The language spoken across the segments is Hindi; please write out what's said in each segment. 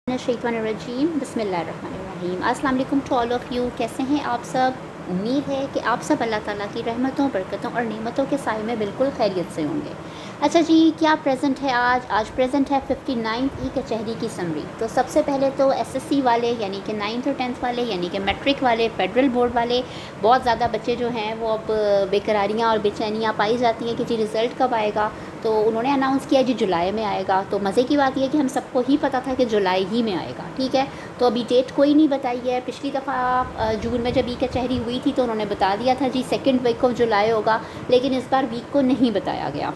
शैतानिर्रजीम बिस्मिल्लाहिर्रहमानिर्रहीम। अस्सलाम वालेकुम टू ऑल ऑफ़ यू। कैसे हैं आप सब? उम्मीद है कि आप सब अल्लाह ताला की रहमतों, बरकतों और नेमतों के साए में बिल्कुल खैरियत से होंगे। अच्छा जी, क्या प्रेजेंट है आज प्रेजेंट है 59th ई कचहरी की समरी। तो सबसे पहले तो एसएससी वाले यानी कि 9th और 10th वाले यानी कि मैट्रिक वाले, फेडरल बोर्ड वाले बहुत ज़्यादा बच्चे जो हैं वो अब बेकरारियाँ और बेचैनियाँ पाई जाती हैं कि जी रिज़ल्ट कब आएगा। तो उन्होंने अनाउंस किया जी जुलाई में आएगा। तो मज़े की बात यह कि हम सबको ही पता था कि जुलाई ही में आएगा, ठीक है। तो अभी डेट कोई नहीं बताई है। पिछली दफ़ा जून में जब ई कचहरी हुई थी तो उन्होंने बता दिया था जी 2nd वीक ऑफ जुलाई होगा, लेकिन इस बार वीक को नहीं बताया गया।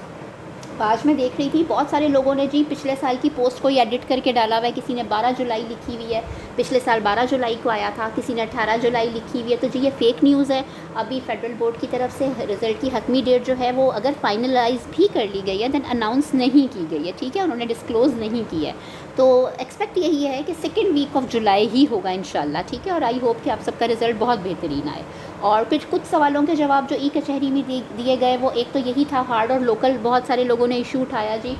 आज मैं देख रही थी बहुत सारे लोगों ने जी पिछले साल की पोस्ट को ही एडिट करके डाला हुआ है। किसी ने 12 जुलाई लिखी हुई है, पिछले साल 12 जुलाई को आया था, किसी ने 18 जुलाई लिखी हुई है। तो जी ये फ़ेक न्यूज़ है। अभी फेडरल बोर्ड की तरफ से रिज़ल्ट की हतमी डेट जो है वो अगर फाइनलाइज भी कर ली गई है दैन अनाउंस नहीं की गई है, ठीक है, उन्होंने डिस्क्लोज़ नहीं की है। तो एक्सपेक्ट यही है कि 2nd वीक ऑफ जुलाई ही होगा इंशाल्लाह, ठीक है। और आई होप कि आप सबका रिज़ल्ट बहुत बेहतरीन आए। और कुछ सवालों के जवाब जो ई कचहरी में दिए गए वो एक तो यही था हार्ड और लोकल। बहुत सारे लोगों ने इशू उठाया जी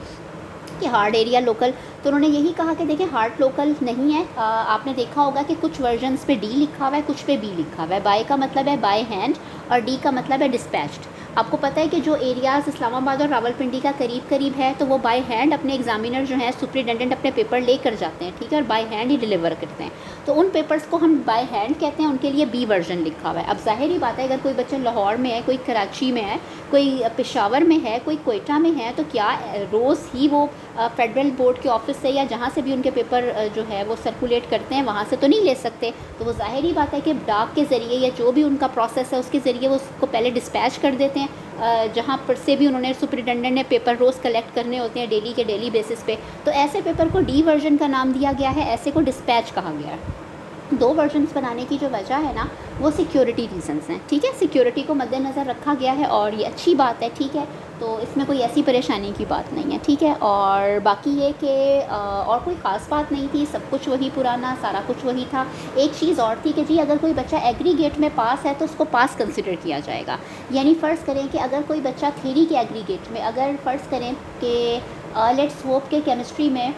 कि हार्ड एरिया लोकल। तो उन्होंने यही कहा कि देखिए हार्ड लोकल नहीं है। आपने देखा होगा कि कुछ वर्जन्स पे डी लिखा हुआ है, कुछ पे बी लिखा हुआ है। बाय का मतलब है बाय हैंड और डी का मतलब है डिस्पैच्ड। आपको पता है कि जो एरियाज़ इस्लामाबाद और रावलपिंडी का करीब करीब है तो वो बाय हैंड अपने एग्जामिनर जो हैं सुपरिटेंडेंट अपने पेपर लेकर जाते हैं, ठीक है, और बाय हैंड ही डिलीवर करते हैं। तो उन पेपर्स को हम बाय हैंड कहते हैं, उनके लिए बी वर्जन लिखा हुआ है। अब जाहिर ही बात है अगर कोई बच्चा लाहौर में है, कोई कराची में है, कोई पेशावर में है, कोई कोयटा में है, तो क्या रोज़ ही वो फेडरल बोर्ड के ऑफिस से या जहाँ से भी उनके पेपर जो है वो सर्कुलेट करते हैं वहाँ से तो नहीं ले सकते। तो वो जाहिर ही बात है कि डाक के ज़रिए या जो भी उनका प्रोसेस है उसके ज़रिए वो उसको पहले डिस्पैच कर देते हैं जहाँ पर से भी उन्होंने सुपरिटेंडेंट ने पेपर रोज़ कलेक्ट करने होते हैं डेली बेसिस पे। तो ऐसे पेपर को डी वर्जन का नाम दिया गया है, ऐसे को डिस्पैच कहा गया है। 2 वर्जन्स बनाने की जो वजह है ना वो सिक्योरिटी रीजंस हैं, ठीक है। सिक्योरिटी को मद्देनज़र रखा गया है और ये अच्छी बात है, ठीक है। तो इसमें कोई ऐसी परेशानी की बात नहीं है, ठीक है। और बाकी ये कि और कोई ख़ास बात नहीं थी, सब कुछ वही पुराना, सारा कुछ वही था। एक चीज़ और थी कि जी अगर कोई बच्चा एग्रीगेट में पास है तो उसको पास कंसिडर किया जाएगा। यानी फ़र्ज़ करें कि अगर कोई बच्चा थ्योरी के एग्रीगेट में, अगर फ़र्ज़ करें कि लेट्स होप के केमिस्ट्री में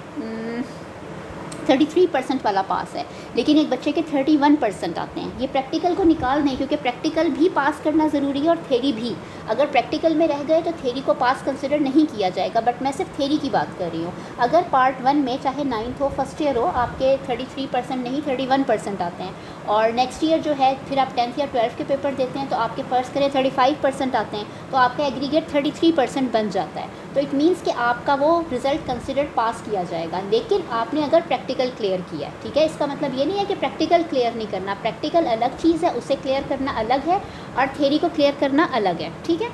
33% वाला पास है, लेकिन एक बच्चे के 31% आते हैं, ये प्रैक्टिकल को निकाल दें क्योंकि प्रैक्टिकल भी पास करना ज़रूरी है और थ्योरी भी। अगर प्रैक्टिकल में रह गए तो थ्योरी को पास कंसिडर नहीं किया जाएगा, बट मैं सिर्फ थ्योरी की बात कर रही हूँ। अगर पार्ट 1 में चाहे 9th हो, फर्स्ट ईयर हो, आपके 33% नहीं 31% आते हैं और नेक्स्ट ईयर जो है फिर आप 10th या 12th के पेपर देते हैं तो आपके फ़र्ज़ करें 35% आते हैं, तो आपका एग्रीगेट 33% बन जाता है। तो इट मीन्स कि आपका वो रिज़ल्ट कंसिडर पास किया जाएगा, लेकिन आपने अगर प्रैक्टिकल क्लियर किया है, ठीक है। इसका मतलब ये नहीं है कि प्रैक्टिकल क्लियर नहीं करना, प्रैक्टिकल अलग चीज़ है, उसे क्लियर करना अलग है और थ्योरी को क्लियर करना अलग है, ठीक है।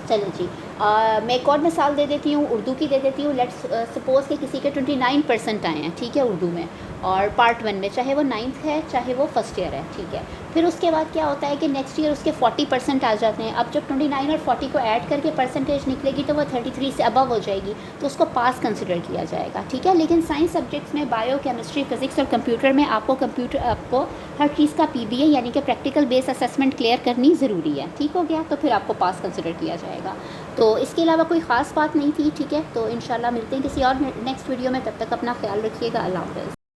चलो जी, मैं एक और मिसाल दे देती हूँ, उर्दू की दे देती हूँ। लेट्स सपोज़ कि किसी के 29% आए हैं, ठीक है, उर्दू में और पार्ट 1 में, चाहे वो 9th है चाहे वो फर्स्ट ईयर है, ठीक है। फिर उसके बाद क्या होता है कि नेक्स्ट ईयर उसके 40% आ जाते हैं। अब जब 29 और 40 को ऐड करके परसेंटेज निकलेगी तो वो 33 से अबव हो जाएगी, तो उसको पास कंसिडर किया जाएगा, ठीक है। लेकिन साइंस सब्जेक्ट्स में बायो, केमिस्ट्री, फिजिक्स और कंप्यूटर में आपको हर चीज़ का पीबीए यानी कि प्रैक्टिकल बेस असेसमेंट क्लियर करनी ज़रूरी है, ठीक हो गया। तो फिर आपको पास कंसिडर किया जाएगा। तो इसके अलावा कोई ख़ास बात नहीं थी, ठीक है। तो इंशाल्लाह मिलते हैं किसी और नेक्स्ट वीडियो में, तब तक अपना ख्याल रखिएगा। अल्लाह हाफ़िज़।